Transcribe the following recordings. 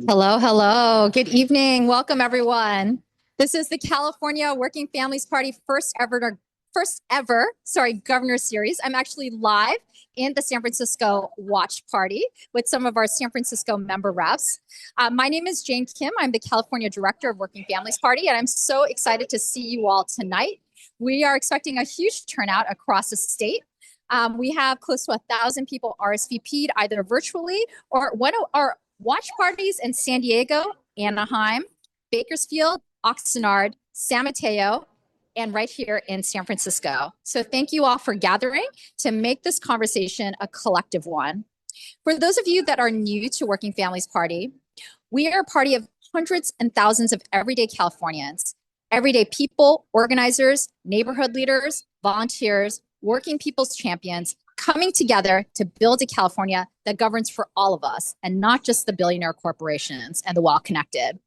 Hello, hello. Good evening. Welcome, everyone. This is the California Working Families Party first ever governor series. I'm actually live in the San Francisco watch party with some of our San Francisco member reps. My name is Jane Kim. I'm the California director of Working Families Party, and I'm so excited to see you all tonight. We are expecting a huge turnout across the state. We have close to 1,000 people RSVP'd either virtually or one of our watch parties in San Diego, Anaheim, Bakersfield, Oxnard, San Mateo, and right here in San Francisco. So thank you all for gathering to make this conversation a collective one. For those of you that are new to Working Families Party, we are a party of hundreds and thousands of everyday Californians, everyday people, organizers, neighborhood leaders, volunteers, working people's champions, coming together to build a California that governs for all of us and not just the billionaire corporations and the well-connected.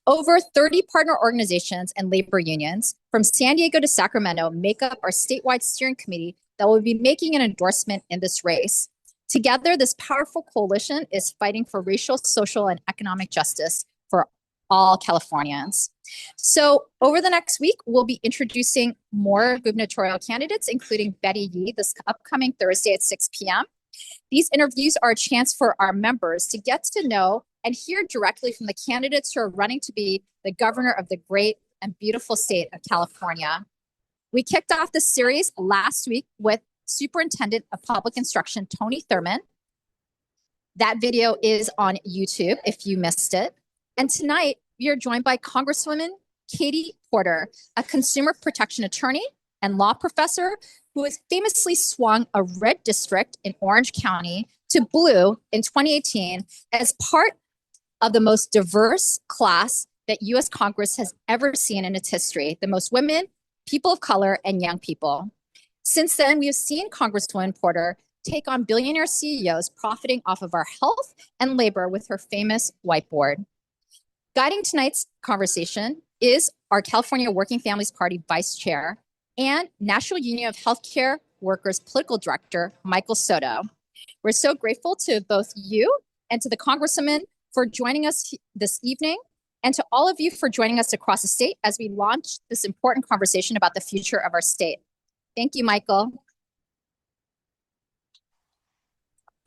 Over 30 partner organizations and labor unions from San Diego to Sacramento make up our statewide steering committee that will be making an endorsement in this race. Together, this powerful coalition is fighting for racial, social, and economic justice for all Californians. So over the next week, we'll be introducing more gubernatorial candidates, including Betty Yee, this upcoming Thursday at 6 p.m. These interviews are a chance for our members to get to know and hear directly from the candidates who are running to be the governor of the great and beautiful state of California. We kicked off the series last week with Superintendent of Public Instruction, Tony Thurmond. That video is on YouTube if you missed it. And tonight, we are joined by Congresswoman Katie Porter, a consumer protection attorney and law professor who has famously swung a red district in Orange County to blue in 2018 as part of the most diverse class that U.S. Congress has ever seen in its history, the most women, people of color, and young people. Since then, we have seen Congresswoman Porter take on billionaire CEOs profiting off of our health and labor with her famous whiteboard. Guiding tonight's conversation is our California Working Families Party Vice Chair and National Union of Healthcare Workers Political Director, Michael Soto. We're so grateful to both you and to the Congresswoman for joining us this evening, and to all of you for joining us across the state as we launch this important conversation about the future of our state. Thank you, Michael.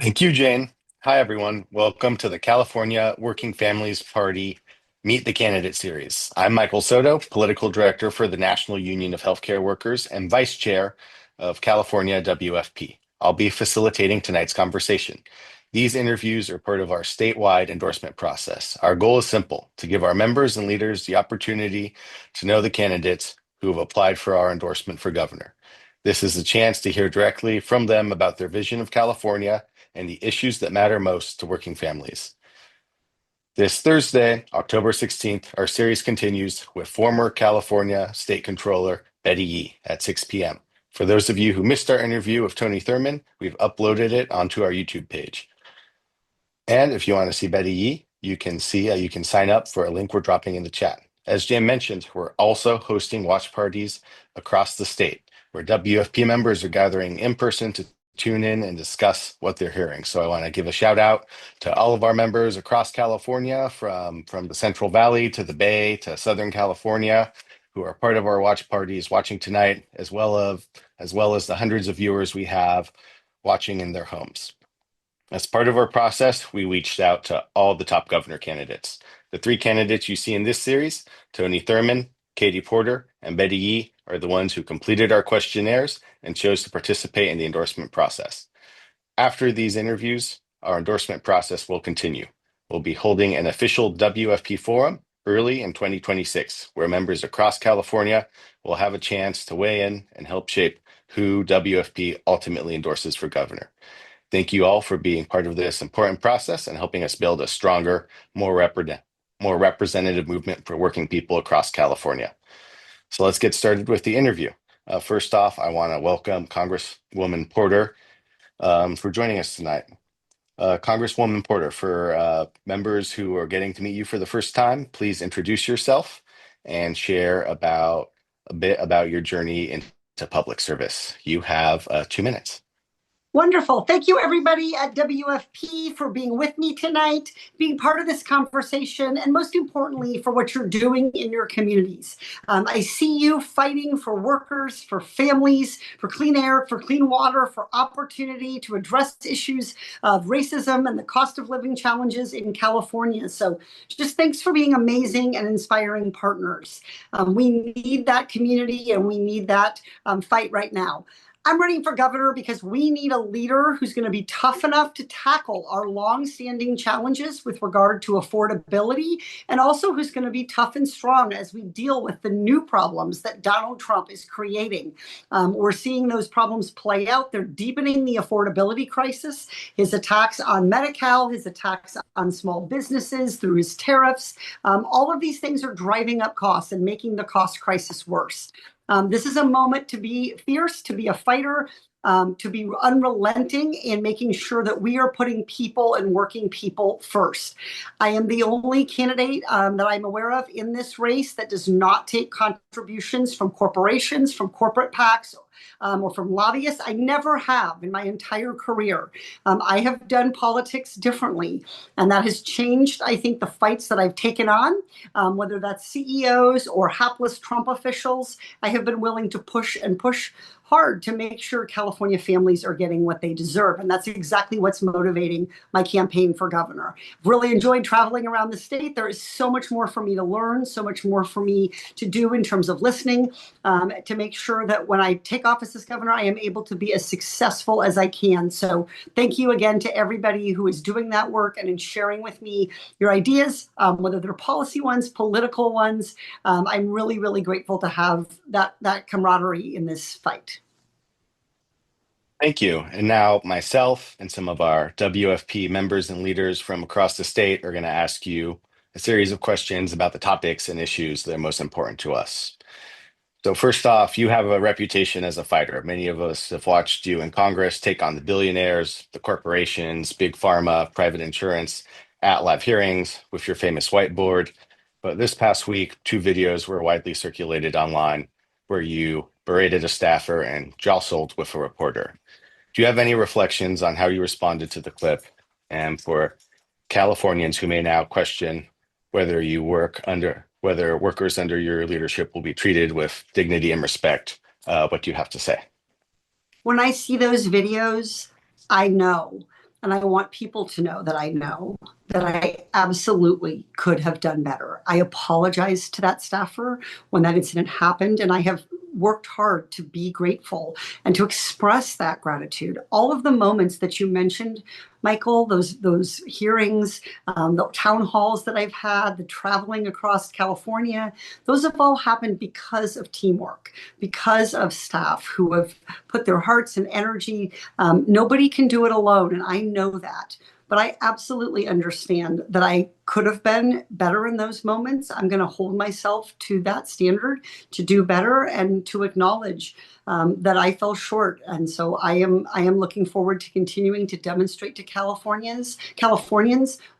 Thank you, Jane. Hi, everyone. Welcome to the California Working Families Party Meet the Candidate Series. I'm Michael Soto, Political Director for the National Union of Healthcare Workers and Vice Chair of California WFP. I'll be facilitating tonight's conversation. These interviews are part of our statewide endorsement process. Our goal is simple: to give our members and leaders the opportunity to know the candidates who have applied for our endorsement for governor. This is a chance to hear directly from them about their vision of California and the issues that matter most to working families. This Thursday, October 16th, our series continues with former California State Controller Betty Yee at 6 p.m. For those of you who missed our interview with Tony Thurmond, we've uploaded it onto our YouTube page. And if you want to see Betty Yee, you can sign up for a link we're dropping in the chat. As Jim mentioned, we're also hosting watch parties across the state where WFP members are gathering in person to tune in and discuss what they're hearing. So I want to give a shout out to all of our members across California, from the Central Valley to the Bay to Southern California, who are part of our watch parties watching tonight, as well as the hundreds of viewers we have watching in their homes. As part of our process, we reached out to all the top governor candidates. The three candidates you see in this series, Tony Thurmond, Katie Porter, and Betty Yee, are the ones who completed our questionnaires and chose to participate in the endorsement process. After these interviews, our endorsement process will continue. We'll be holding an official WFP forum early in 2026, where members across California will have a chance to weigh in and help shape who WFP ultimately endorses for governor. Thank you all for being part of this important process and helping us build a stronger, more representative movement for working people across California. So let's get started with the interview. First off, I want to welcome Congresswoman Porter for joining us tonight. Congresswoman Porter, for members who are getting to meet you for the first time, please introduce yourself and share a bit about your journey into public service. You have 2 minutes. Wonderful. Thank you, everybody at WFP, for being with me tonight, being part of this conversation, and most importantly, for what you're doing in your communities. I see you fighting for workers, for families, for clean air, for clean water, for opportunity to address issues of racism and the cost of living challenges in California. So just thanks for being amazing and inspiring partners. We need that community and we need that fight right now. I'm running for governor because we need a leader who's going to be tough enough to tackle our long-standing challenges with regard to affordability, and also who's going to be tough and strong as we deal with the new problems that Donald Trump is creating. We're seeing those problems play out. They're deepening the affordability crisis. His attacks on Medi-Cal, his attacks on small businesses through his tariffs, all of these things are driving up costs and making the cost crisis worse. This is a moment to be fierce, to be a fighter, to be unrelenting in making sure that we are putting people and working people first. I am the only candidate that I'm aware of in this race that does not take contributions from corporations, from corporate PACs, or from lobbyists. I never have in my entire career. I have done politics differently, and that has changed, I think, the fights that I've taken on, whether that's CEOs or hapless Trump officials. I have been willing to push and push hard to make sure California families are getting what they deserve. And that's exactly what's motivating my campaign for governor. I've really enjoyed traveling around the state. There is so much more for me to learn, so much more for me to do in terms of listening, to make sure that when I take office as governor, I am able to be as successful as I can. So thank you again to everybody who is doing that work and in sharing with me your ideas, whether they're policy ones, political ones. I'm really, really grateful to have that camaraderie in this fight. Thank you. And now myself and some of our WFP members and leaders from across the state are going to ask you a series of questions about the topics and issues that are most important to us. So first off, you have a reputation as a fighter. Many of us have watched you in Congress take on the billionaires, the corporations, big pharma, private insurance at live hearings with your famous whiteboard. But this past week, two videos were widely circulated online where you berated a staffer and jostled with a reporter. Do you have any reflections on how you responded to the clip, and for Californians who may now question whether workers under your leadership will be treated with dignity and respect, what do you have to say? When I see those videos, I know, and I want people to know that I know that I absolutely could have done better. I apologized to that staffer when that incident happened, and I have worked hard to be grateful and to express that gratitude. All of the moments that you mentioned, Michael, those hearings, the town halls that I've had, the traveling across California, those have all happened because of teamwork, because of staff who have put their hearts and energy. Nobody can do it alone, and I know that. But I absolutely understand that I could have been better in those moments. I'm going to hold myself to that standard to do better and to acknowledge that I fell short. And so I am looking forward to continuing to demonstrate to Californians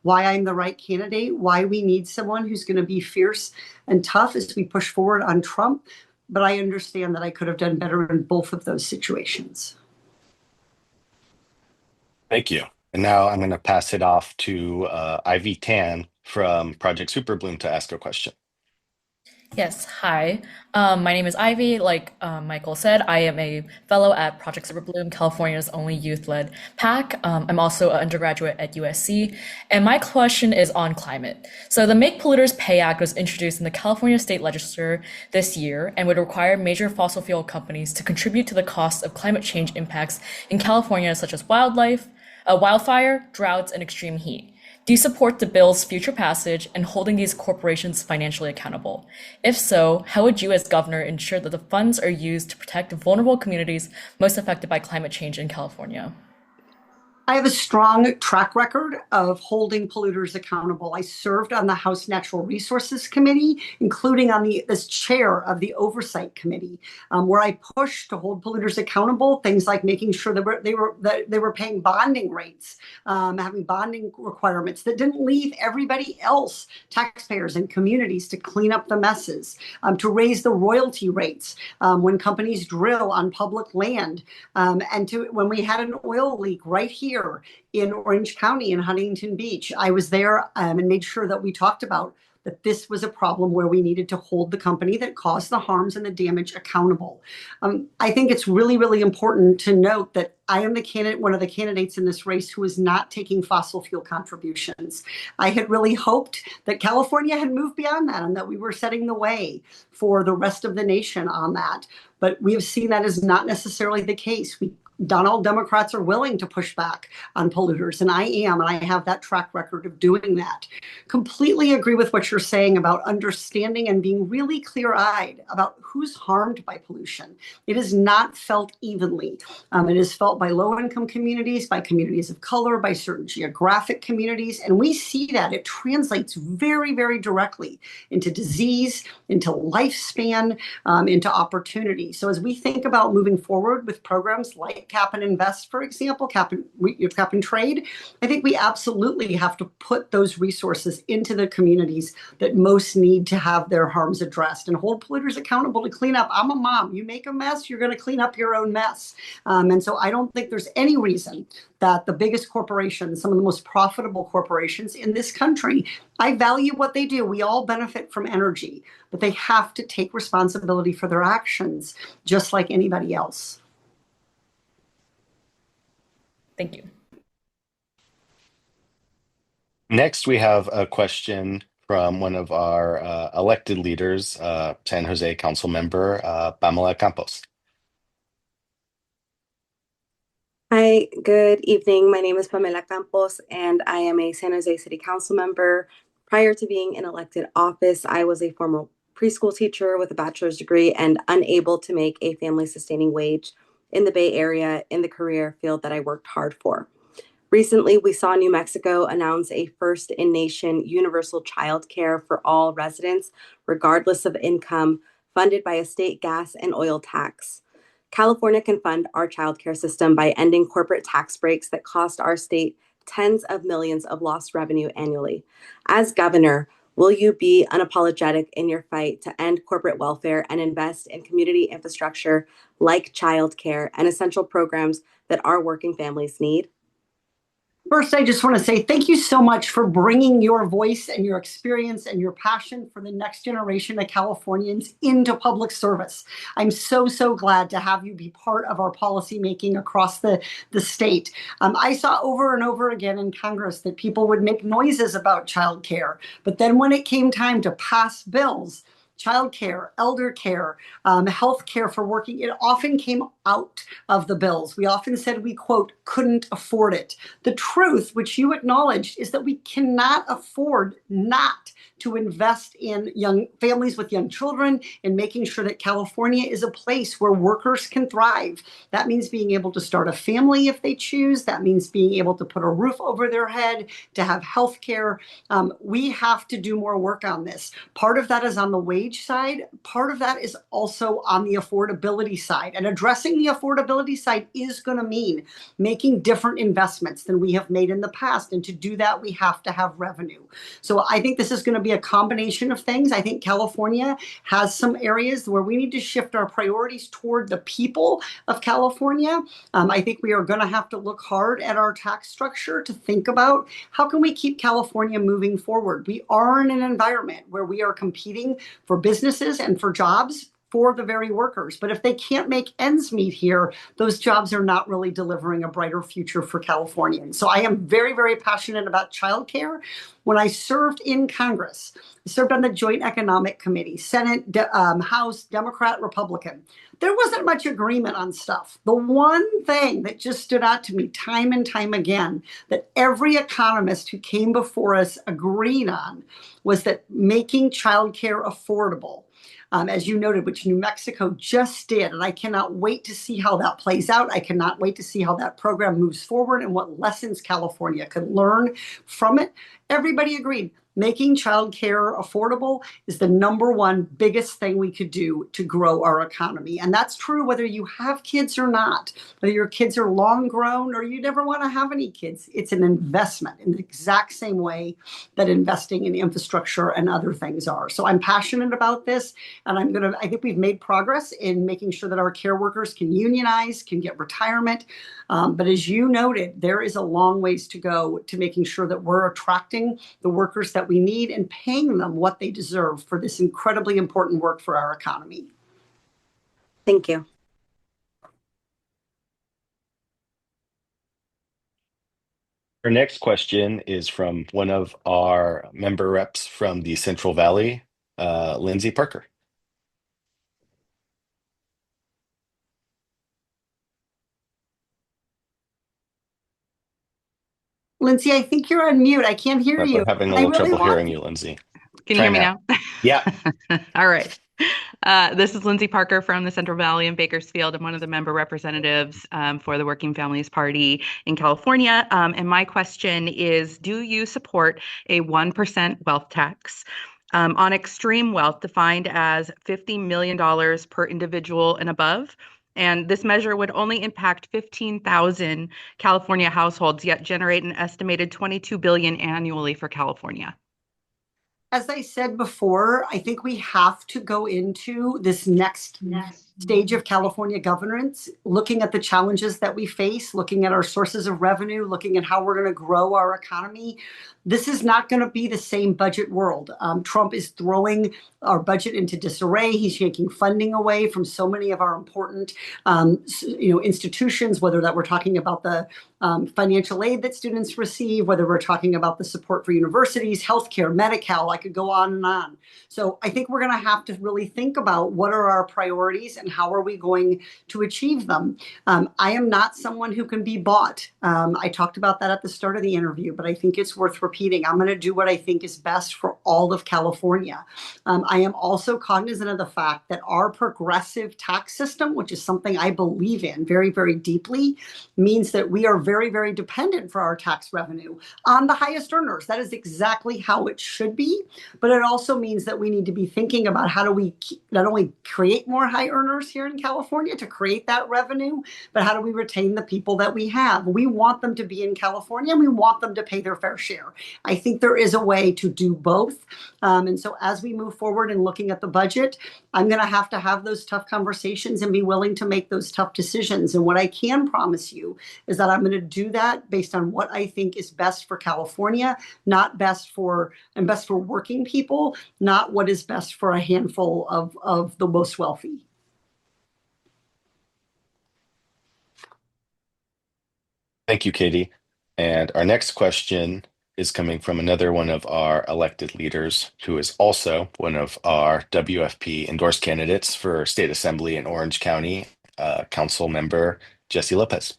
why I'm the right candidate, why we need someone who's going to be fierce and tough as we push forward on Trump. But I understand that I could have done better in both of those situations. Thank you. And now I'm going to pass it off to Ivy Tan from Project Superbloom to ask a question. Yes, hi. My name is Ivy. Like Michael said, I am a fellow at Project Superbloom, California's only youth-led PAC. I'm also an undergraduate at USC, and my question is on climate. So the Make Polluters Pay Act was introduced in the California State Legislature this year and would require major fossil fuel companies to contribute to the cost of climate change impacts in California, such as wildfire, droughts, and extreme heat. Do you support the bill's future passage and holding these corporations financially accountable? If so, how would you as governor ensure that the funds are used to protect vulnerable communities most affected by climate change in California? I have a strong track record of holding polluters accountable. I served on the House Natural Resources Committee, including on as chair of the Oversight Committee, where I pushed to hold polluters accountable. Things like making sure that they were paying bonding rates, having bonding requirements that didn't leave everybody else, taxpayers and communities, to clean up the messes, to raise the royalty rates when companies drill on public land, and when we had an oil leak right here in Orange County in Huntington Beach. I was there and made sure that we talked about that this was a problem where we needed to hold the company that caused the harms and the damage accountable. I think it's really, really important to note that I am one of the candidates in this race who is not taking fossil fuel contributions. I had really hoped that California had moved beyond that and that we were setting the way for the rest of the nation on that. But we have seen that is not necessarily the case. Donald Democrats are willing to push back on polluters, and I am, and I have that track record of doing that. Completely agree with what you're saying about understanding and being really clear-eyed about who's harmed by pollution. It is not felt evenly. It is felt by low-income communities, by communities of color, by certain geographic communities, and we see that it translates very, very directly into disease, into lifespan, into opportunity. So as we think about moving forward with programs like Cap and Invest, for example, Cap and Trade, I think we absolutely have to put those resources into the communities that most need to have their harms addressed and hold polluters accountable to clean up. I'm a mom. You make a mess, you're going to clean up your own mess. And so I don't think there's any reason that the biggest corporations, some of the most profitable corporations in this country, I value what they do. We all benefit from energy, but they have to take responsibility for their actions, just like anybody else. Thank you. Next, we have a question from one of our elected leaders, San Jose Council Member Pamela Campos. Hi, good evening. My name is Pamela Campos, and I am a San Jose City Council member. Prior to being in elected office, I was a former preschool teacher with a bachelor's degree and unable to make a family-sustaining wage in the Bay Area in the career field that I worked hard for. Recently, we saw New Mexico announce a first-in-nation universal childcare for all residents, regardless of income, funded by a state gas and oil tax. California can fund our childcare system by ending corporate tax breaks that cost our state tens of millions of lost revenue annually. As governor, will you be unapologetic in your fight to end corporate welfare and invest in community infrastructure like childcare and essential programs that our working families need? First, I just want to say thank you so much for bringing your voice and your experience and your passion for the next generation of Californians into public service. I'm so, so glad to have you be part of our policymaking across the state. I saw over and over again in Congress that people would make noises about childcare, but then when it came time to pass bills, childcare, elder care, health care for working, it often came out of the bills. We often said we, quote, couldn't afford it. The truth, which you acknowledged, is that we cannot afford not to invest in young families with young children and making sure that California is a place where workers can thrive. That means being able to start a family if they choose. That means being able to put a roof over their head, to have health care. We have to do more work on this. Part of that is on the wage side. Part of that is also on the affordability side. And addressing the affordability side is going to mean making different investments than we have made in the past. And to do that, we have to have revenue. So I think this is going to be a combination of things. I think California has some areas where we need to shift our priorities toward the people of California. I think we are going to have to look hard at our tax structure to think about how can we keep California moving forward. We are in an environment where we are competing for businesses and for jobs for the very workers. But if they can't make ends meet here, those jobs are not really delivering a brighter future for Californians. So I am very, very passionate about childcare. When I served in Congress, I served on the Joint Economic Committee, Senate, House, Democrat, Republican. There wasn't much agreement on stuff. The one thing that just stood out to me time and time again that every economist who came before us agreed on was that making childcare affordable as you noted, which New Mexico just did. And I cannot wait to see how that plays out. I cannot wait to see how that program moves forward and what lessons California could learn from it. Everybody agreed. Making childcare affordable is the number one biggest thing we could do to grow our economy. And that's true whether you have kids or not, whether your kids are long grown or you never want to have any kids. It's an investment in the exact same way that investing in infrastructure and other things are. So I'm passionate about this, and I think we've made progress in making sure that our care workers can unionize, can get retirement. But as you noted, there is a long ways to go to making sure that we're attracting the workers that we need and paying them what they deserve for this incredibly important work for our economy. Thank you. Our next question is from one of our member reps from the Central Valley, Lindsay Parker. Lindsay, I think you're on mute. I can't hear you. We're having a little trouble hearing you, Lindsay. Can you hear me now? Yeah. All right. This is Lindsay Parker from the Central Valley in Bakersfield. I'm one of the member representatives for the Working Families Party in California. And my question is, do you support a 1% wealth tax on extreme wealth defined as $50 million per individual and above? And this measure would only impact 15,000 California households, yet generate an estimated $22 billion annually for California. As I said before, I think we have to go into this next stage of California governance, looking at the challenges that we face, looking at our sources of revenue, looking at how we're going to grow our economy. This is not going to be the same budget world. Trump is throwing our budget into disarray. He's taking funding away from so many of our important institutions, whether that we're talking about the financial aid that students receive, whether we're talking about the support for universities, healthcare, Medi-Cal. I could go on and on. So I think we're going to have to really think about what are our priorities and how are we going to achieve them. I am not someone who can be bought. I talked about that at the start of the interview, but I think it's worth repeating. I'm going to do what I think is best for all of California. I am also cognizant of the fact that our progressive tax system, which is something I believe in very, very deeply, means that we are very, very dependent for our tax revenue on the highest earners. That is exactly how it should be. But it also means that we need to be thinking about how do we not only create more high earners here in California to create that revenue, but how do we retain the people that we have? We want them to be in California, and we want them to pay their fair share. I think there is a way to do both. And so as we move forward in looking at the budget, I'm going to have those tough conversations and be willing to make those tough decisions. And what I can promise you is that I'm going to do that based on what I think is best for California, not best for working people, not what is best for a handful of the most wealthy. Thank you, Katie. And our next question is coming from another one of our elected leaders who is also one of our WFP endorsed candidates for State Assembly in Orange County, Council Member Jessie Lopez.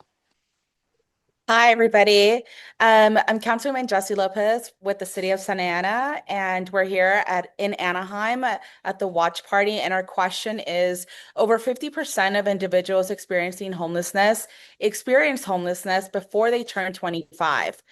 Hi, everybody. I'm Councilwoman Jessie Lopez with the City of Santa Ana, and we're here in Anaheim at the Watch Party. And our question is, over 50% of individuals experiencing homelessness experience homelessness before they turn 25.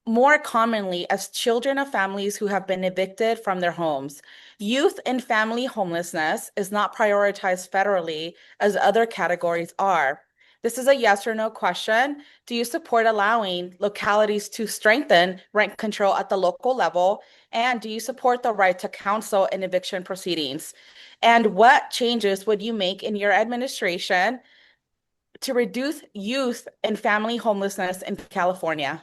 More commonly, as children of families who have been evicted from their homes. Youth and family homelessness is not prioritized federally as other categories are. This is a yes or no question. Do you support allowing localities to strengthen rent control at the local level? And do you support the right to counsel in eviction proceedings? And what changes would you make in your administration to reduce youth and family homelessness in California?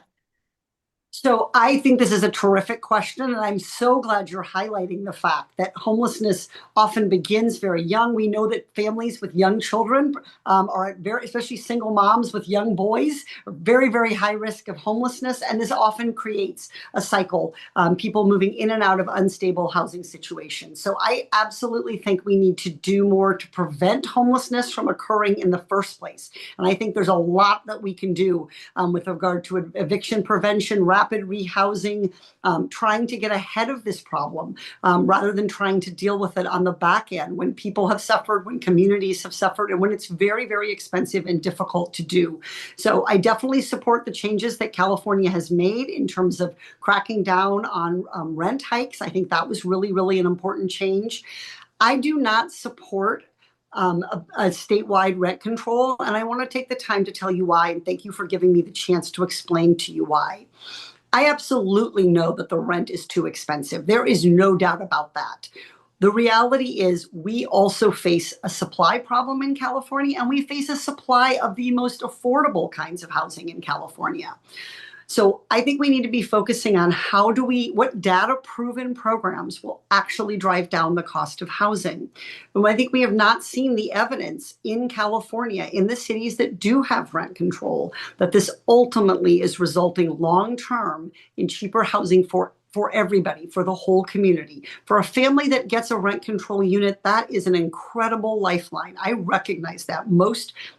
So I think this is a terrific question, and I'm so glad you're highlighting the fact that homelessness often begins very young. We know that families with young children are at especially single moms with young boys, are very, very high risk of homelessness, and this often creates a cycle, people moving in and out of unstable housing situations. So I absolutely think we need to do more to prevent homelessness from occurring in the first place. And I think there's a lot that we can do with regard to eviction prevention, rapid rapid rehousing, trying to get ahead of this problem rather than trying to deal with it on the back end when people have suffered, when communities have suffered, and when it's very, very expensive and difficult to do. So I definitely support the changes that California has made in terms of cracking down on rent hikes. I think that was really, really an important change. I do not support a statewide rent control, and I want to take the time to tell you why, and thank you for giving me the chance to explain to you why. I absolutely know that the rent is too expensive. There is no doubt about that. The reality is we also face a supply problem in California, and we face a supply of the most affordable kinds of housing in California. So I think we need to be focusing on what data-proven programs will actually drive down the cost of housing. And I think we have not seen the evidence in California, in the cities that do have rent control, that this ultimately is resulting long-term in cheaper housing for everybody, for the whole community. For a family that gets a rent control unit, that is an incredible lifeline. I recognize that.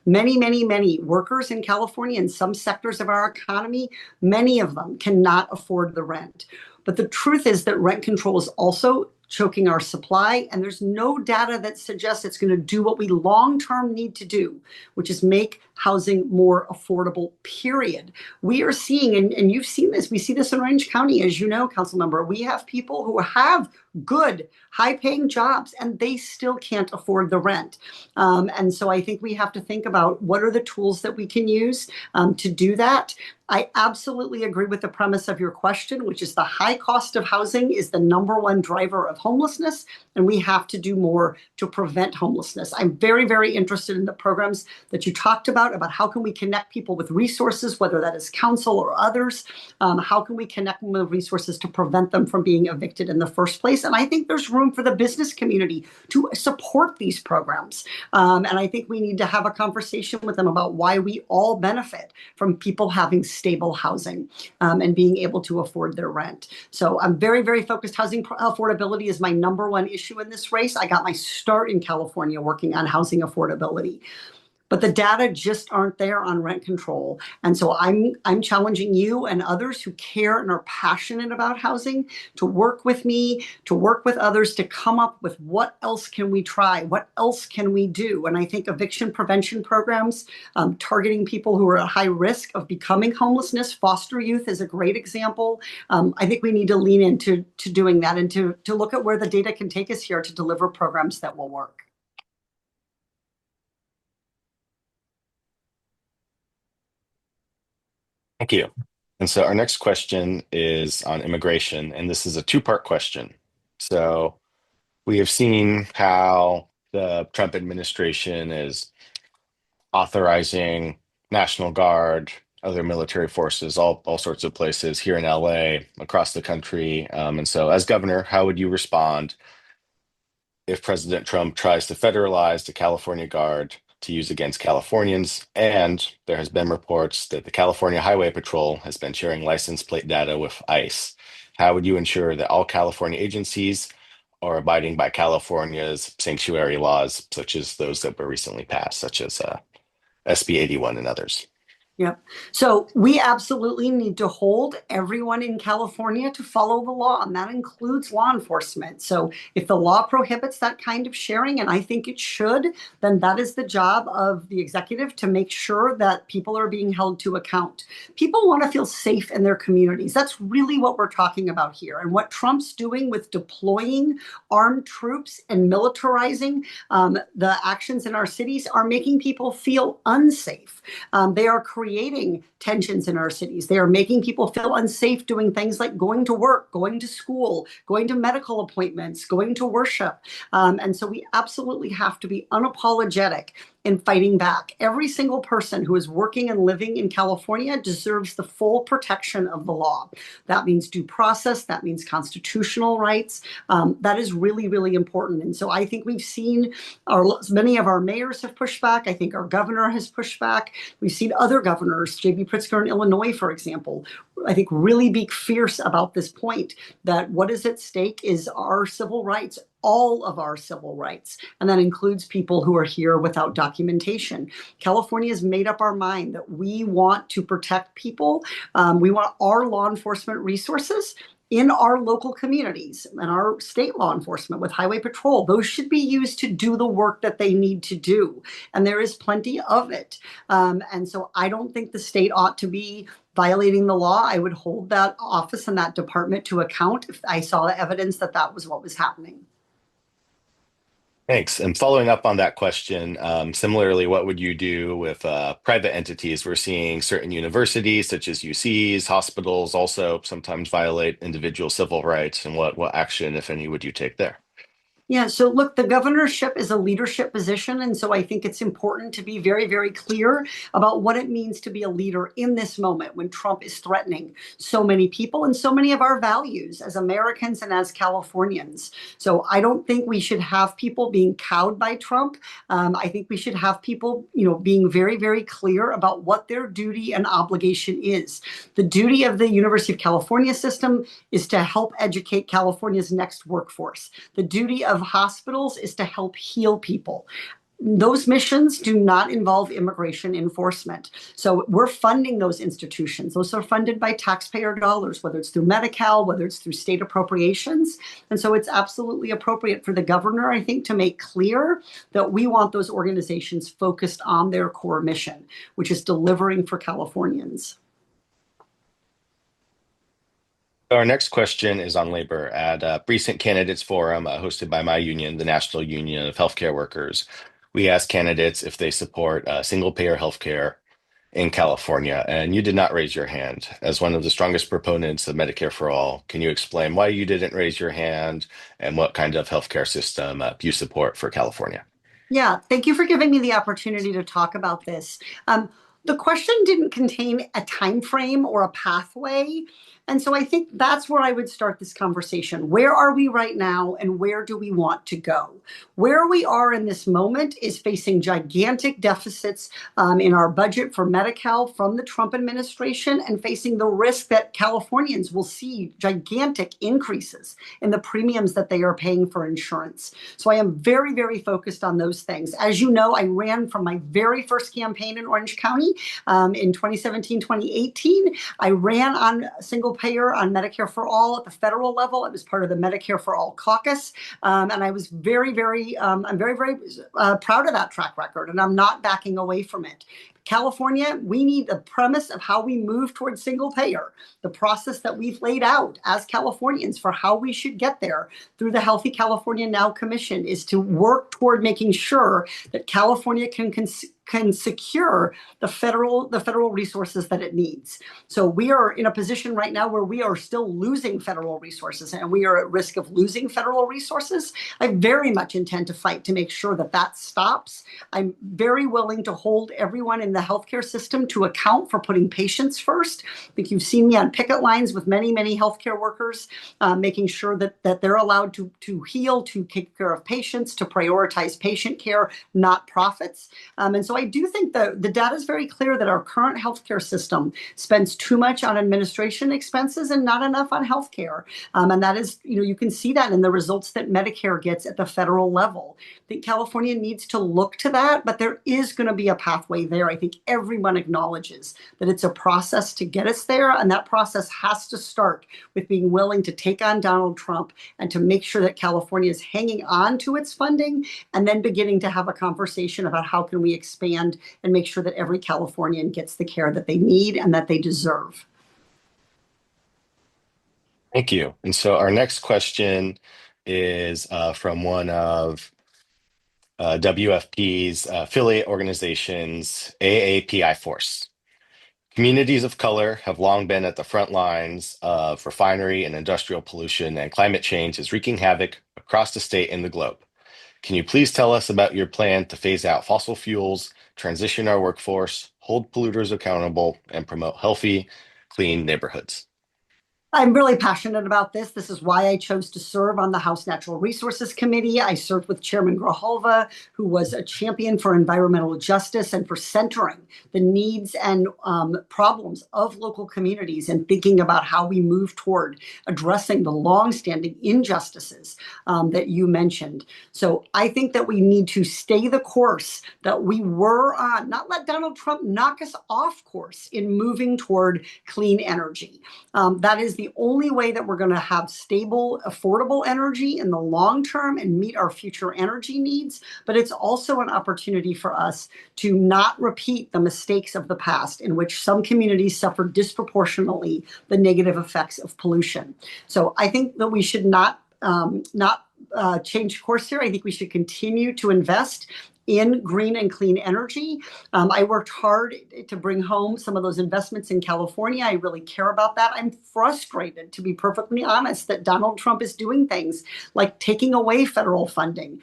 Many workers in California, in some sectors of our economy, many of them cannot afford the rent. But the truth is that rent control is also choking our supply, and there's no data that suggests it's going to do what we long-term need to do, which is make housing more affordable, period. We are seeing, and you've seen this, we see this in Orange County, as you know, council member, we have people who have good, high-paying jobs, and they still can't afford the rent. And so I think we have to think about what are the tools that we can use to do that. I absolutely agree with the premise of your question, which is the high cost of housing is the #1 driver of homelessness, and we have to do more to prevent homelessness. I'm very, very interested in the programs that you talked about how can we connect people with resources, whether that is council or others. How can we connect them with resources to prevent them from being evicted in the first place? And I think there's room for the business community to support these programs. And I think we need to have a conversation with them about why we all benefit from people having stable housing and being able to afford their rent. So I'm very, very focused. Housing affordability is my #1 issue in this race. I got my start in California working on housing affordability. But the data just aren't there on rent control. And so I'm challenging you and others who care and are passionate about housing to work with me, to work with others, to come up with what else can we try? What else can we do? And I think eviction prevention programs, targeting people who are at high risk of becoming homelessness, foster youth is a great example. I think we need to lean into doing that and to look at where the data can take us here to deliver programs that will work. Thank you. And so our next question is on immigration, and this is a two-part question. So we have seen how the Trump administration is authorizing National Guard, other military forces, all sorts of places here in LA, across the country. And so as governor, how would you respond if President Trump tries to federalize the California Guard to use against Californians? And there has been reports that the California Highway Patrol has been sharing license plate data with ICE. How would you ensure that all California agencies are abiding by California's sanctuary laws, such as those that were recently passed, such as SB 81 and others? Yep. So we absolutely need to hold everyone in California to follow the law, and that includes law enforcement. So if the law prohibits that kind of sharing, and I think it should, then that is the job of the executive to make sure that people are being held to account. People want to feel safe in their communities. That's really what we're talking about here. And what Trump's doing with deploying armed troops and militarizing the actions in our cities are making people feel unsafe. They are creating tensions in our cities. They are making people feel unsafe doing things like going to work, going to school, going to medical appointments, going to worship. And so we absolutely have to be unapologetic in fighting back. Every single person who is working and living in California deserves the full protection of the law. That means due process. That means constitutional rights. That is really, really important. And so I think we've seen many of our mayors have pushed back. I think our governor has pushed back. We've seen other governors, J.B. Pritzker in Illinois, for example, I think really be fierce about this point that what is at stake is our civil rights, all of our civil rights. And that includes people who are here without documentation. California has made up our mind that we want to protect people. We want our law enforcement resources in our local communities and our state law enforcement with highway patrol. Those should be used to do the work that they need to do. And there is plenty of it. And so I don't think the state ought to be violating the law. I would hold that office and that department to account if I saw evidence that that was what was happening. Thanks. And following up on that question, similarly, what would you do with private entities? We're seeing certain universities, such as UCs, hospitals, also sometimes violate individual civil rights. And what action, if any, would you take there? Yeah, so look, the governorship is a leadership position. And so I think it's important to be very, very clear about what it means to be a leader in this moment when Trump is threatening so many people and so many of our values as Americans and as Californians. So I don't think we should have people being cowed by Trump. I think we should have people, being very, very clear about what their duty and obligation is. The duty of the University of California system is to help educate California's next workforce. The duty of hospitals is to help heal people. Those missions do not involve immigration enforcement. So we're funding those institutions. Those are funded by taxpayer dollars, whether it's through Medi-Cal, whether it's through state appropriations. And so it's absolutely appropriate for the governor, I think, to make clear that we want those organizations focused on their core mission, which is delivering for Californians. Our next question is on labor. At a recent candidates forum hosted by my union, the National Union of Healthcare Workers, we asked candidates if they support single-payer healthcare in California, and you did not raise your hand. As one of the strongest proponents of Medicare for All, can you explain why you didn't raise your hand and what kind of healthcare system you support for California? Yeah, thank you for giving me the opportunity to talk about this. The question didn't contain a time frame or a pathway. And so I think that's where I would start this conversation. Where are we right now and where do we want to go? Where we are in this moment is facing gigantic deficits in our budget for Medi-Cal from the Trump administration and facing the risk that Californians will see gigantic increases in the premiums that they are paying for insurance. So I am very, very focused on those things. As you know, I ran from my very first campaign in Orange County in 2017, 2018. I ran on single payer on Medicare for All at the federal level. I was part of the Medicare for All caucus. And I was I'm very, very proud of that track record, and I'm not backing away from it. California, we need the premise of how we move towards single payer, the process that we've laid out as Californians for how we should get there through the Healthy California Now Commission is to work toward making sure that California can secure the federal resources that it needs. So we are in a position right now where we are still losing federal resources and we are at risk of losing federal resources. I very much intend to fight to make sure that that stops. I'm very willing to hold everyone in the healthcare system to account for putting patients first. I think you've seen me on picket lines with many, many healthcare workers, making sure that they're allowed to heal, to take care of patients, to prioritize patient care, not profits. And so I do think the data is very clear that our current healthcare system spends too much on administration expenses and not enough on healthcare. And that is, you can see that in the results that Medicare gets at the federal level. I think California needs to look to that, but there is going to be a pathway there. I think everyone acknowledges that it's a process to get us there. And that process has to start with being willing to take on Donald Trump and to make sure that California is hanging on to its funding and then beginning to have a conversation about how can we expand and make sure that every Californian gets the care that they need and that they deserve. Thank you. And so our next question is from one of WFP's affiliate organizations, AAPI Force. Communities of color have long been at the front lines of refinery and industrial pollution, and climate change is wreaking havoc across the state and the globe. Can you please tell us about your plan to phase out fossil fuels, transition our workforce, hold polluters accountable, and promote healthy, clean neighborhoods? I'm really passionate about this. This is why I chose to serve on the House Natural Resources Committee. I served with Chairman Grijalva, who was a champion for environmental justice and for centering the needs and problems of local communities and thinking about how we move toward addressing the longstanding injustices that you mentioned. So I think that we need to stay the course that we were on, not let Donald Trump knock us off course in moving toward clean energy. That is the only way that we're going to have stable, affordable energy in the long term and meet our future energy needs. But it's also an opportunity for us to not repeat the mistakes of the past in which some communities suffered disproportionately the negative effects of pollution. So I think that we should not change course here. I think we should continue to invest in green and clean energy. I worked hard to bring home some of those investments in California. I really care about that. I'm frustrated, to be perfectly honest, that Donald Trump is doing things like taking away federal funding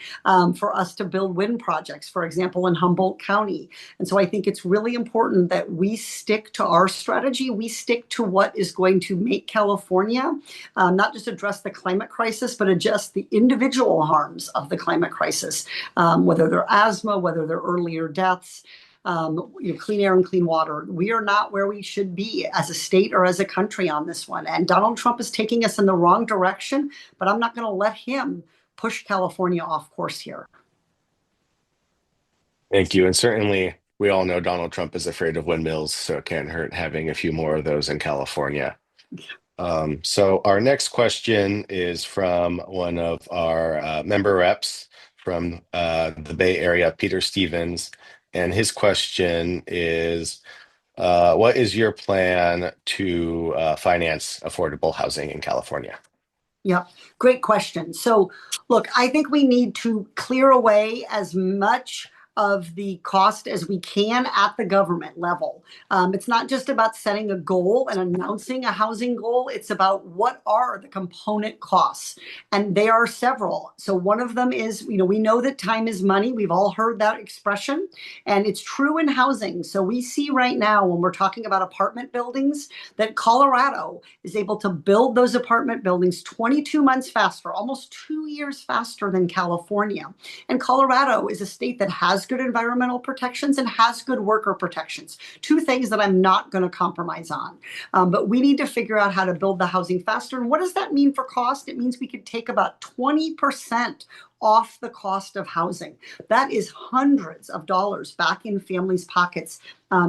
for us to build wind projects, for example, in Humboldt County. And so I think it's really important that we stick to our strategy. We stick to what is going to make California not just address the climate crisis, but address the individual harms of the climate crisis, whether they're asthma, whether they're earlier deaths, clean air and clean water. We are not where we should be as a state or as a country on this one. And Donald Trump is taking us in the wrong direction, but I'm not going to let him push California off course here. Thank you. And certainly, we all know Donald Trump is afraid of windmills, so it can't hurt having a few more of those in California. So our next question is from one of our member reps from the Bay Area, Peter Stevens. And his question is, what is your plan to finance affordable housing in California? Yeah, great question. So look, I think we need to clear away as much of the cost as we can at the government level. It's not just about setting a goal and announcing a housing goal. It's about what are the component costs. And there are several. So one of them is, we know that time is money. We've all heard that expression. And it's true in housing. So we see right now when we're talking about apartment buildings that Colorado is able to build those apartment buildings 22 months faster, almost 2 years faster than California. And Colorado is a state that has good environmental protections and has good worker protections. Two things that I'm not going to compromise on. But we need to figure out how to build the housing faster. And what does that mean for cost? It means we could take about 20% off the cost of housing. That is hundreds of dollars back in families' pockets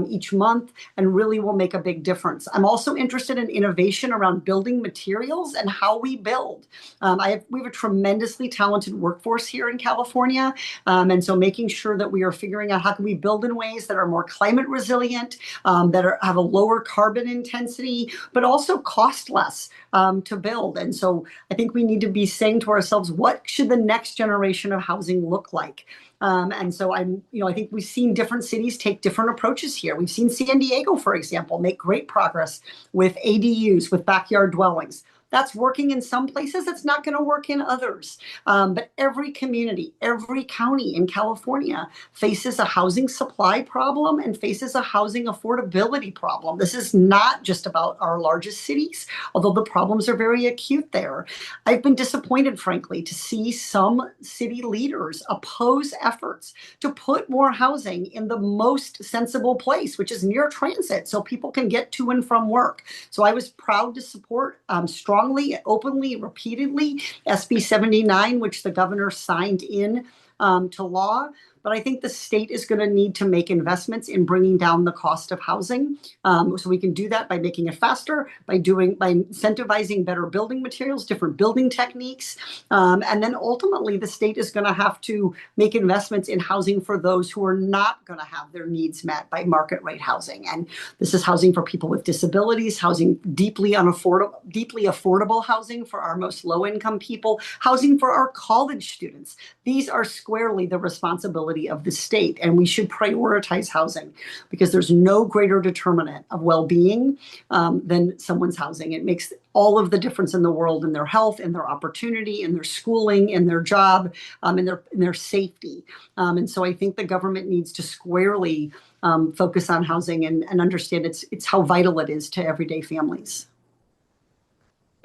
each month and really will make a big difference. I'm also interested in innovation around building materials and how we build. We have a tremendously talented workforce here in California. And so making sure that we are figuring out how can we build in ways that are more climate resilient, have a lower carbon intensity, but also cost less to build. And so I think we need to be saying to ourselves, what should the next generation of housing look like? And so I think we've seen different cities take different approaches here. We've seen San Diego, for example, make great progress with ADUs, with backyard dwellings. That's working in some places. It's not going to work in others. But every community, every county in California faces a housing supply problem and faces a housing affordability problem. This is not just about our largest cities, although the problems are very acute there. I've been disappointed, frankly, to see some city leaders oppose efforts to put more housing in the most sensible place, which is near transit, so people can get to and from work. So I was proud to support strongly, openly, repeatedly, SB 79, which the governor signed in to law. But I think the state is going to need to make investments in bringing down the cost of housing. So we can do that by making it faster, by incentivizing better building materials, different building techniques. And then ultimately, the state is going to have to make investments in housing for those who are not going to have their needs met by market rate housing. And this is housing for people with disabilities, housing deeply affordable housing for our most low income people, housing for our college students. These are squarely the responsibility of the state, and we should prioritize housing because there's no greater determinant of well-being than someone's housing. It makes all of the difference in the world in their health, in their opportunity, in their schooling, in their job, in their safety. And so I think the government needs to squarely focus on housing and understand it's how vital it is to everyday families.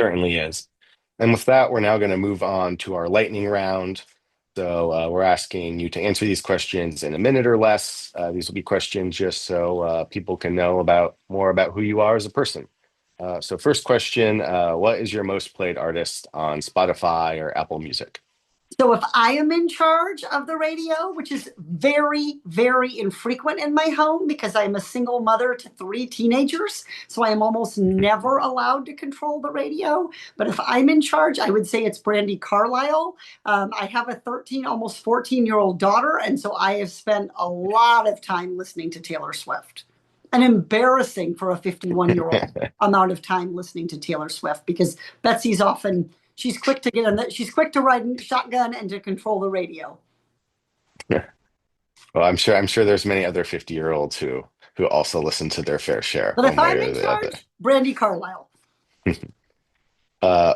Certainly is. And with that, we're now going to move on to our lightning round. So we're asking you to answer these questions in a minute or less. These will be questions just so people can know more about who you are as a person. So first question, what is your most played artist on Spotify or Apple Music? So if I am in charge of the radio, which is very, very infrequent in my home because I'm a single mother to 3 teenagers, so I am almost never allowed to control the radio. But if I'm in charge, I would say it's Brandy Carlisle. I have a 13, almost 14-year-old daughter, and so I have spent a lot of time listening to Taylor Swift. And embarrassing for a 51-year-old amount of time listening to Taylor Swift because Betsy's often she's quick to get in that she's quick to ride shotgun and to control the radio. Well, I'm sure there's many other 50-year-olds who also listen to their fair share But one if way I'm or in the other. charge, Brandy Carlisle.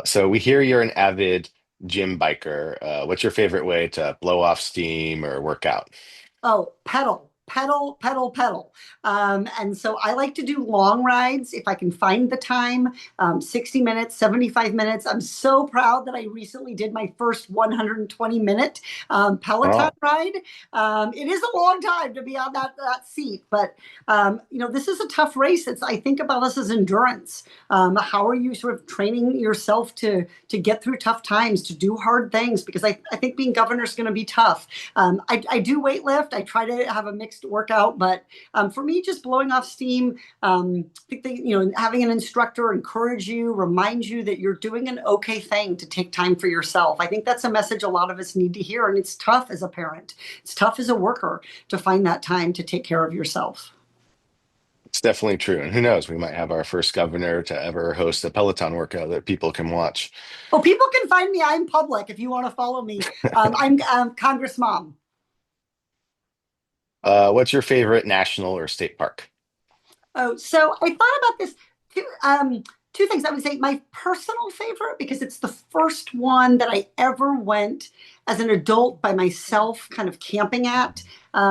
So we hear you're an avid gym biker. What's your favorite way to blow off steam or work out? Oh, pedal, pedal, pedal, pedal. And so I like to do long rides if I can find the time, 60 minutes, 75 minutes. I'm so proud that I recently did my first 120-minute Peloton Oh, ride. It is a long time to be on that seat, but this is a tough race. I think about this as endurance. How are you sort of training yourself to get through tough times, to do hard things? Because I think being governor is going to be tough. I do weight lift. I try to have a mixed workout, but for me, just blowing off steam, I think that, having an instructor encourage you, remind you that you're doing an okay thing to take time for yourself. I think that's a message a lot of us need to hear. And it's tough as a parent. It's tough as a worker to find that time to take care of yourself. it's definitely true. And who knows, we might have our first governor to ever host a Peloton workout that people can watch. Oh, people can find me. I'm public if you want to follow me. I'm Congress Mom. What's your favorite national or state park? Oh, so I thought about this. Two things. I would say my personal favorite, because it's the first one that I ever went as an adult by myself, kind of camping at.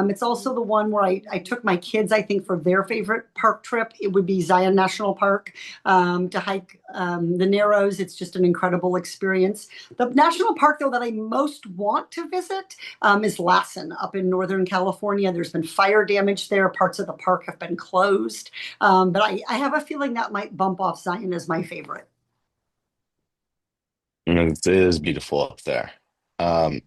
It's also the one where I took my kids, I think, for their favorite park trip. It would be Zion National Park to hike the Narrows. It's just an incredible experience. The national park, though, that I most want to visit is Lassen up in Northern California. There's been fire damage there. Parts of the park have been closed. But I have a feeling that might bump off Zion as my favorite. It is beautiful up there. Um,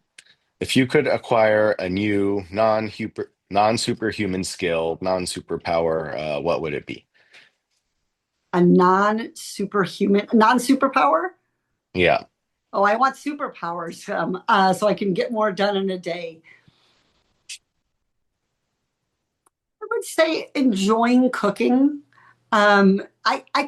if you could acquire a new non-superhuman skill, non-superpower, what would it be? A non-superpower? Yeah. Oh, I want superpowers so I can get more done in a day. I would say enjoying cooking. I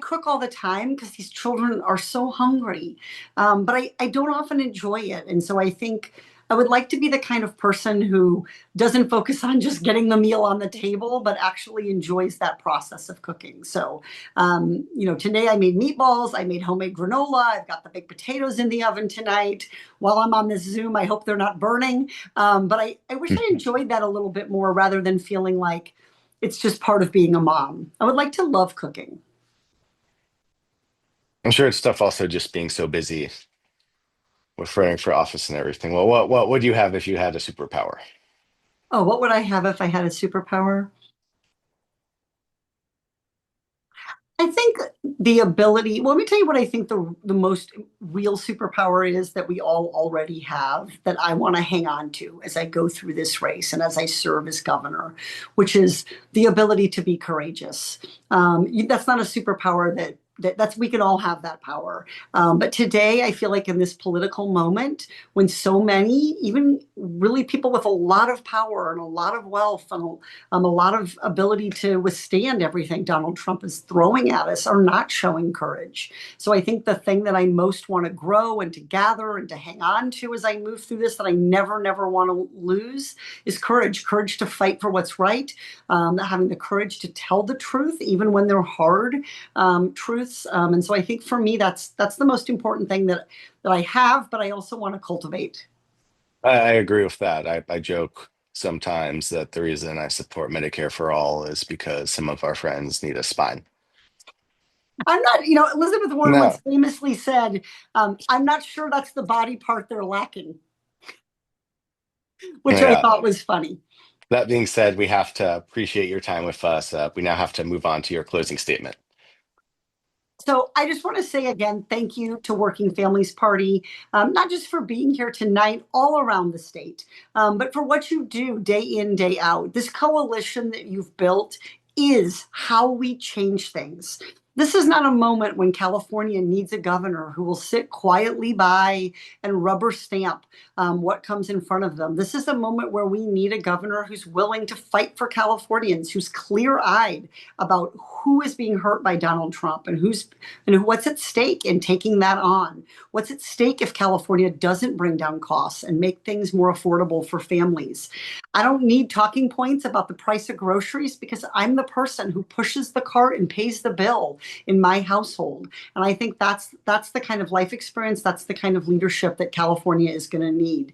cook all the time because these children are so hungry, but I don't often enjoy it. And so I think I would like to be the kind of person who doesn't focus on just getting the meal on the table, but actually enjoys that process of cooking. So, today I made meatballs, I made homemade granola, I've got the baked potatoes in the oven tonight. While I'm on this Zoom, I hope they're not burning. But I wish I enjoyed that a little bit more rather than feeling like it's just part of being a mom. I would like to love cooking. I'm sure it's tough also just being so busy with running for office and everything. Well, what would you have if you had a superpower? Oh, what would I have if I had a superpower? I think the ability, well, let me tell you what I think the most real superpower is that we all already have that I want to hang on to as I go through this race and as I serve as governor, which is the ability to be courageous. That's not a superpower that's we can all have that power. But today, I feel like in this political moment, when so many, even really people with a lot of power and a lot of wealth and a lot of ability to withstand everything Donald Trump is throwing at us, are not showing courage. So I think the thing that I most want to grow and to gather and to hang on to as I move through this, that I never, never want to lose, is courage to fight for what's right, having the courage to tell the truth, even when they're hard truths. And so I think for me, that's the most important thing that I have, but I also want to cultivate. I agree with that. I joke sometimes that the reason I support Medicare for all is because some of our friends need a spine. I'm not, Elizabeth Warren No. once famously said, I'm not sure that's the body part they're lacking, which I Yeah. thought was funny. That being said, we have to appreciate your time with us. We now have to move on to your closing statement. So I just want to say again, thank you to Working Families Party, not just for being here tonight all around the state, but for what you do day in, day out. This coalition that you've built is how we change things. This is not a moment when California needs a governor who will sit quietly by and rubber stamp what comes in front of them. This is a moment where we need a governor who's willing to fight for Californians, who's clear-eyed about who is being hurt by Donald Trump and what's at stake in taking that on. What's at stake if California doesn't bring down costs and make things more affordable for families? I don't need talking points about the price of groceries because I'm the person who pushes the cart and pays the bill in my household. And I think that's the kind of life experience, that's the kind of leadership that California is going to need.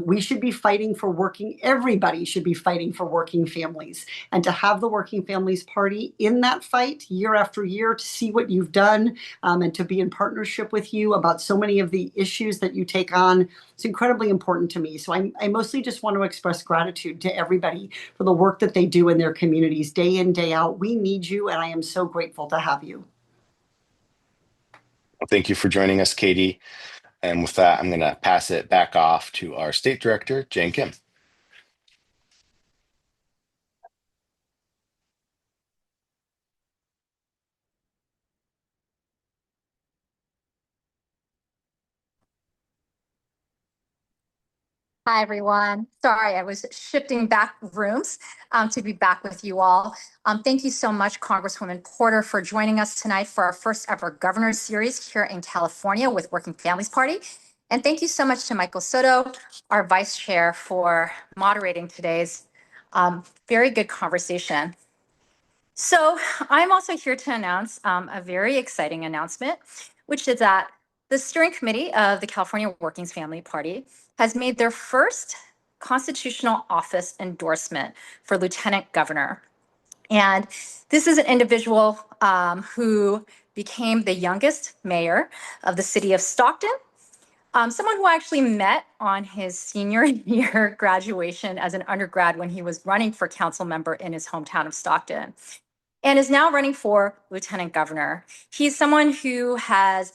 We should be fighting for everybody should be fighting for working families. And to have the Working Families Party in that fight year after year, to see what you've done, and to be in partnership with you about so many of the issues that you take on, it's incredibly important to me. So I mostly just want to express gratitude to everybody for the work that they do in their communities day in, day out. We need you, and I am so grateful to have you. Well, thank you for joining us, Katie. And with that, I'm going to pass it back off to our state director, Jane Kim. Hi, everyone. Sorry, I was shifting back rooms to be back with you all. Thank you so much, Congresswoman Porter, for joining us tonight for our first ever Governor's Series here in California with Working Families Party. And thank you so much to Michael Soto, our Vice Chair, for moderating today's very good conversation. So I'm also here to announce a very exciting announcement, which is that the steering committee of the California Working Family Party has made their first constitutional office endorsement for Lieutenant Governor. And this is an individual who became the youngest mayor of the city of Stockton, someone who I actually met on his senior year graduation as an undergrad when he was running for council member in his hometown of Stockton, and is now running for lieutenant governor. He's someone who has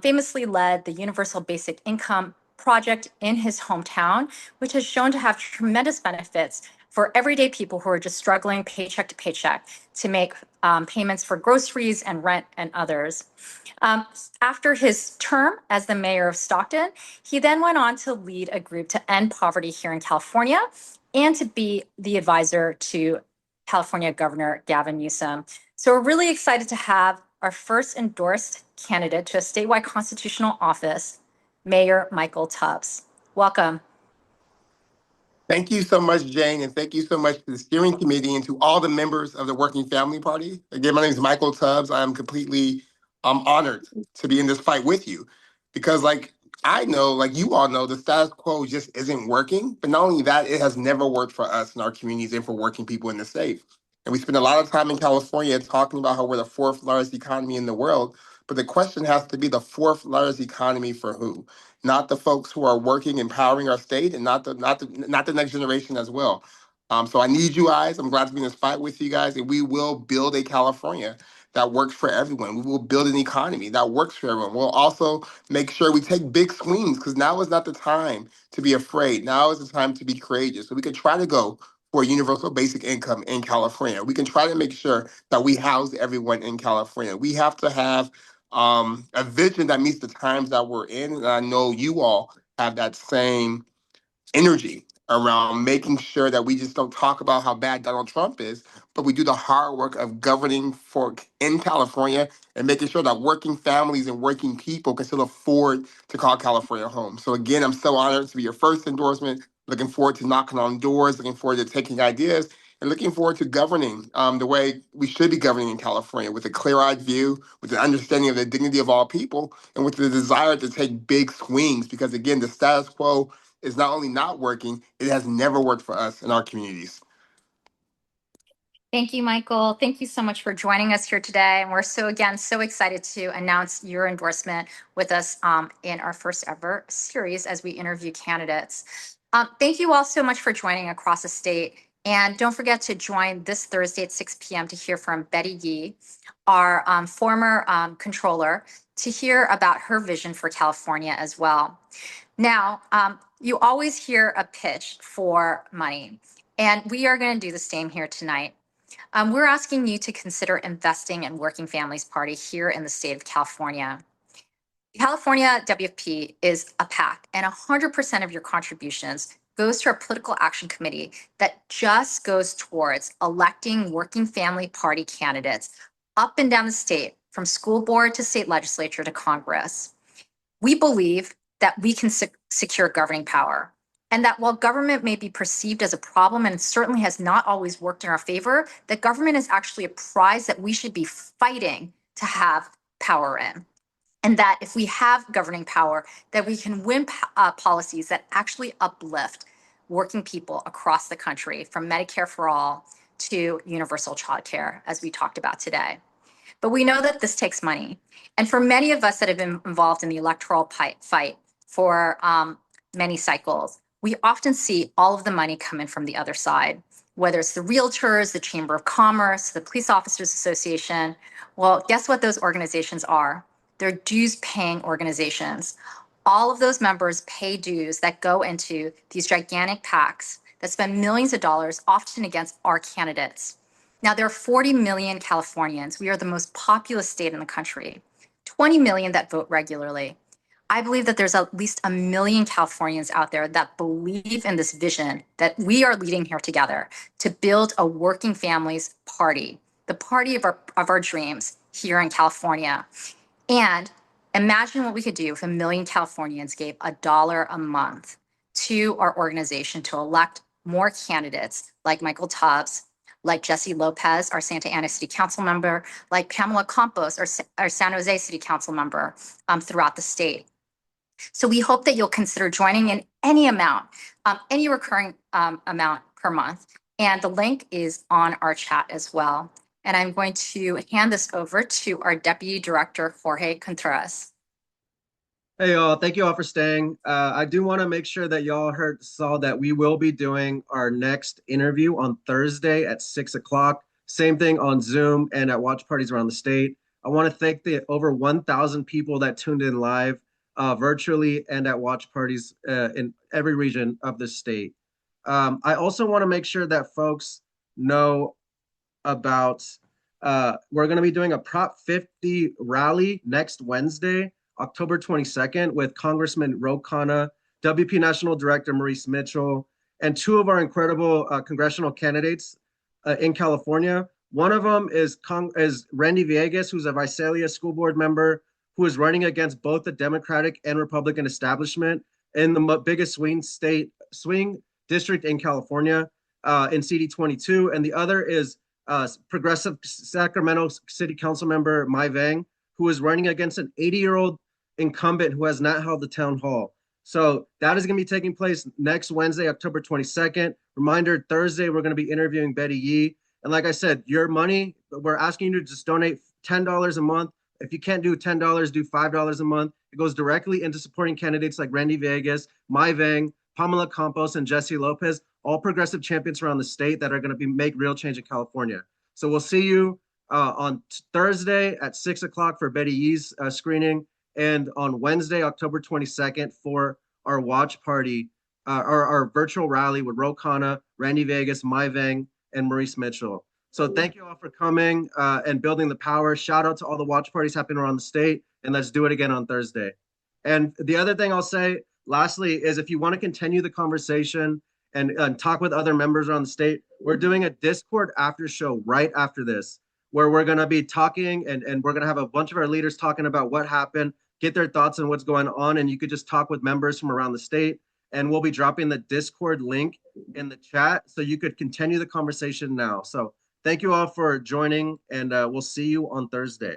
famously led the Universal Basic Income project in his hometown, which has shown to have tremendous benefits for everyday people who are just struggling paycheck to paycheck to make payments for groceries and rent and others. After his term as the mayor of Stockton, he then went on to lead a group to end poverty here in California and to be the advisor to California Governor Gavin Newsom. So we're really excited to have our first endorsed candidate to a statewide constitutional office, Mayor Michael Tubbs. Welcome. Thank you so much, Jane, and thank you so much to the steering committee and to all the members of the Working Family Party. Again, my name is Michael Tubbs. I am completely honored to be in this fight with you because, I know, you all know, the status quo just isn't working. But not only that, it has never worked for us in our communities and for working people in the state. And we spend a lot of time in California talking about how we're the fourth largest economy in the world. But the question has to be the fourth largest economy for who? Not the folks who are working, empowering our state, and not the next generation as well. So I need you guys. I'm glad to be in this fight with you guys, and we will build a California that works for everyone. We will build an economy that works for everyone. We'll also make sure we take big swings because now is not the time to be afraid. Now is the time to be courageous. So we can try to go for a universal basic income in California. We can try to make sure that we house everyone in California. We have to have a vision that meets the times that we're in. And I know you all have that same energy around making sure that we just don't talk about how bad Donald Trump is, but we do the hard work of governing for in California and making sure that working families and working people can still afford to call California home. So again, I'm so honored to be your first endorsement. Looking forward to knocking on doors, looking forward to taking ideas, and looking forward to governing the way we should be governing in California with a clear-eyed view, with an understanding of the dignity of all people, and with the desire to take big swings. Because again, the status quo is not only not working, it has never worked for us in our communities. Thank you, Michael. Thank you so much for joining us here today. And we're so excited to announce your endorsement with us in our first ever series as we interview candidates. Thank you all so much for joining across the state. And don't forget to join this Thursday at 6 p.m. to hear from Betty Yee, our former controller, to hear about her vision for California as well. Now, you always hear a pitch for money, and we are going to do the same here tonight. We're asking you to consider investing in Working Families Party here in the state of California. California WFP is a PAC, and 100% of your contributions goes to our political action committee that just goes towards electing Working Family Party candidates up and down the state, from school board to state legislature to Congress. We believe that we can secure governing power, and that while government may be perceived as a problem and certainly has not always worked in our favor, that government is actually a prize that we should be fighting to have power in. And that if we have governing power, that we can win policies that actually uplift working people across the country, from Medicare for all to universal childcare, as we talked about today. But we know that this takes money. And for many of us that have been involved in the electoral fight for many cycles, we often see all of the money come in from the other side, whether it's the realtors, the Chamber of Commerce, the Police Officers Association. Well, guess what those organizations are? They're dues-paying organizations. All of those members pay dues that go into these gigantic PACs that spend millions of dollars, often against our candidates. Now, there are 40 million Californians. We are the most populous state in the country, 20 million that vote regularly. I believe that there's at least 1 million Californians out there that believe in this vision that we are leading here together to build a working families party, the party of our dreams here in California. And imagine what we could do if 1 million Californians gave $1 a month to our organization to elect more candidates like Michael Tubbs, like Jesse Lopez, our Santa Ana City Council member, like Pamela Campos, our San Jose City Council member throughout the state. So we hope that you'll consider joining in any amount, any recurring amount per month. And the link is on our chat as well. And I'm going to hand this over to our Deputy Director, Jorge Contreras. Hey, y'all. Thank you all for staying. I do want to make sure that y'all saw that we will be doing our next interview on Thursday at 6 o'clock. Same thing on Zoom and at watch parties around the state. I want to thank the over 1,000 people that tuned in live, virtually, and at watch parties in every region of the state. I also want to make sure that folks know about we're going to be doing a Prop 50 rally next Wednesday, October 22nd, with Congressman Ro Khanna, WP National Director Maurice Mitchell, and two of our incredible congressional candidates in California. One of them is Randy Villegas, who's a Visalia school board member, who is running against both the Democratic and Republican establishment in the biggest swing district in California, in CD 22. And the other is progressive Sacramento City Council member Mai Vang, who is running against an 80-year-old incumbent who has not held the town hall. So that is going to be taking place next Wednesday, October 22nd. Reminder, Thursday, we're going to be interviewing Betty Yee. And like I said, your money, we're asking you to just donate $10 a month. If you can't do $10, do $5 a month. It goes directly into supporting candidates like Randy Villegas, Mai Vang, Pamela Campos, and Jesse Lopez, all progressive champions around the state that are going to make real change in California. So we'll see you on Thursday at 6 o'clock for Betty Yee's screening, and on Wednesday, October 22nd, for our watch party, our virtual rally with Ro Khanna, Randy Villegas, Mai Vang, and Maurice Mitchell. So thank you all for coming and building the power. Shout out to all the watch parties happening around the state, and let's do it again on Thursday. And the other thing I'll say, lastly, is if you want to continue the conversation and talk with other members around the state, we're doing a Discord after show right after this, where we're going to be talking and we're going to have a bunch of our leaders talking about what happened, get their thoughts on what's going on, and you could just talk with members from around the state. And we'll be dropping the Discord link in the chat so you could continue the conversation now. So thank you all for joining, and we'll see you on Thursday.